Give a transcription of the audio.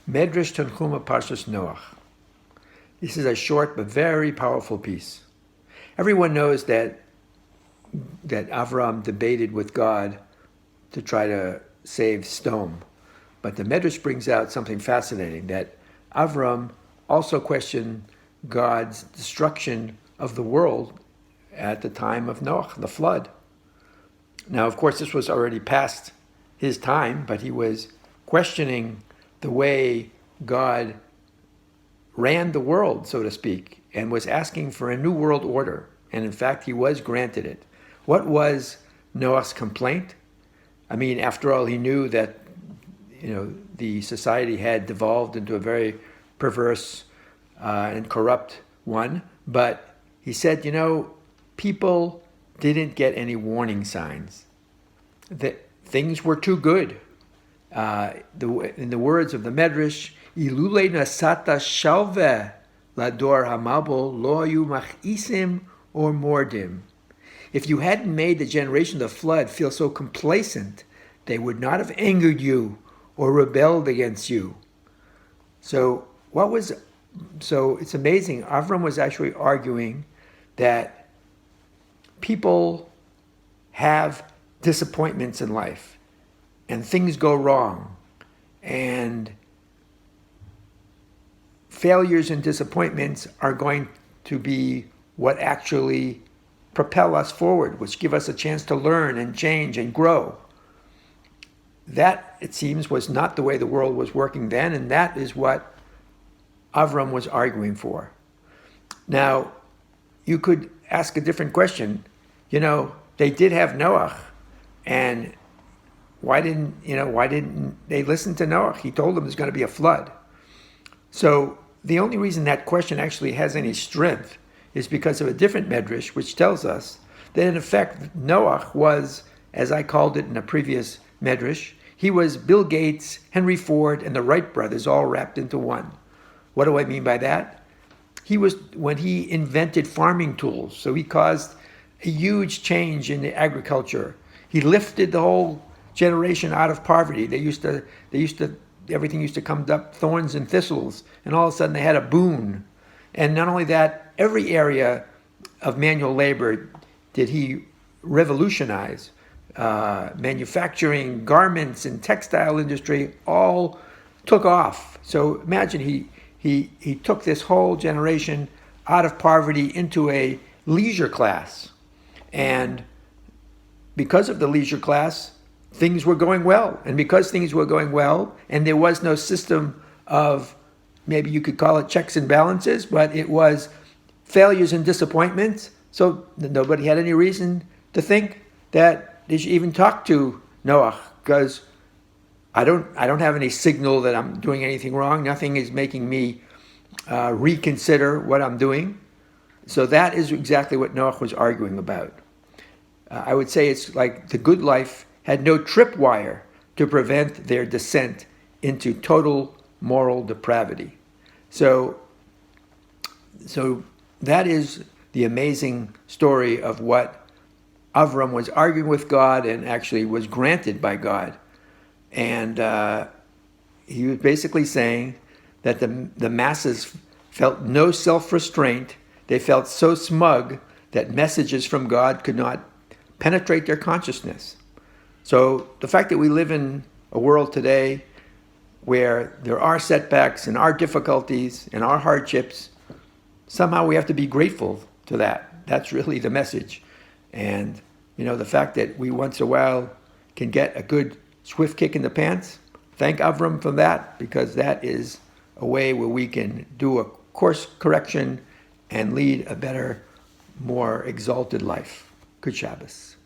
Midrash Tanchuma Parshas Noach. This is a short but very powerful piece. Everyone knows that Avraham debated with God to try to save Sodom. But the Midrash brings out something fascinating, that Avraham also questioned God's destruction of the world at the time of Noach, the flood. Now, of course, this was already past his time, but he was questioning the way God ran the world, so to speak, and was asking for a new world order. And in fact, he was granted it. What was Noah's complaint? I mean, after all, he knew that the society had devolved into a very perverse and corrupt one. But he said, people didn't get any warning signs. That things were too good. In the words of the Midrash, Ilule nasata shalve lador hamabol lo ayu machisim or mordim. If you hadn't made the generation of the flood feel so complacent, they would not have angered you or rebelled against you. So it's amazing. Avraham was actually arguing that people have disappointments in life and things go wrong, and failures and disappointments are going to be what actually propel us forward, which give us a chance to learn and change and grow. That, it seems, was not the way the world was working then, and that is what Avraham was arguing for. Now, you could ask a different question. They did have Noach, and why didn't they listen to Noach? He told them there's going to be a flood. So the only reason that question actually has any strength is because of a different Midrash, which tells us that in effect Noach was, as I called it in a previous Midrash, he was Bill Gates, Henry Ford, and the Wright brothers all wrapped into one. What do I mean by that? He was when he invented farming tools, so he caused a huge change in the agriculture. He lifted the whole generation out of poverty. Everything used to come up thorns and thistles, and all of a sudden they had a boon. And not only that, every area of manual labor did he revolutionize. Manufacturing, garments, and textile industry all took off. So imagine he took this whole generation out of poverty into a leisure class. And because of the leisure class, things were going well. And because things were going well, and there was no system of, maybe you could call it checks and balances, but it was failures and disappointments. So nobody had any reason to think that they should even talk to Noach, because I don't have any signal that I'm doing anything wrong. Nothing is making me reconsider what I'm doing. So that is exactly what Noach was arguing about. I would say it's like the good life had no tripwire to prevent their descent into total moral depravity. So that is the amazing story of what Avraham was arguing with God and actually was granted by God. And he was basically saying that the masses felt no self-restraint. They felt so smug that messages from God could not penetrate their consciousness. So the fact that we live in a world today where there are setbacks and are difficulties and are hardships, somehow we have to be grateful to that. That's really the message. And, the fact that we once in a while can get a good swift kick in the pants, thank Avram for that, because that is a way where we can do a course correction and lead a better, more exalted life. Good Shabbos.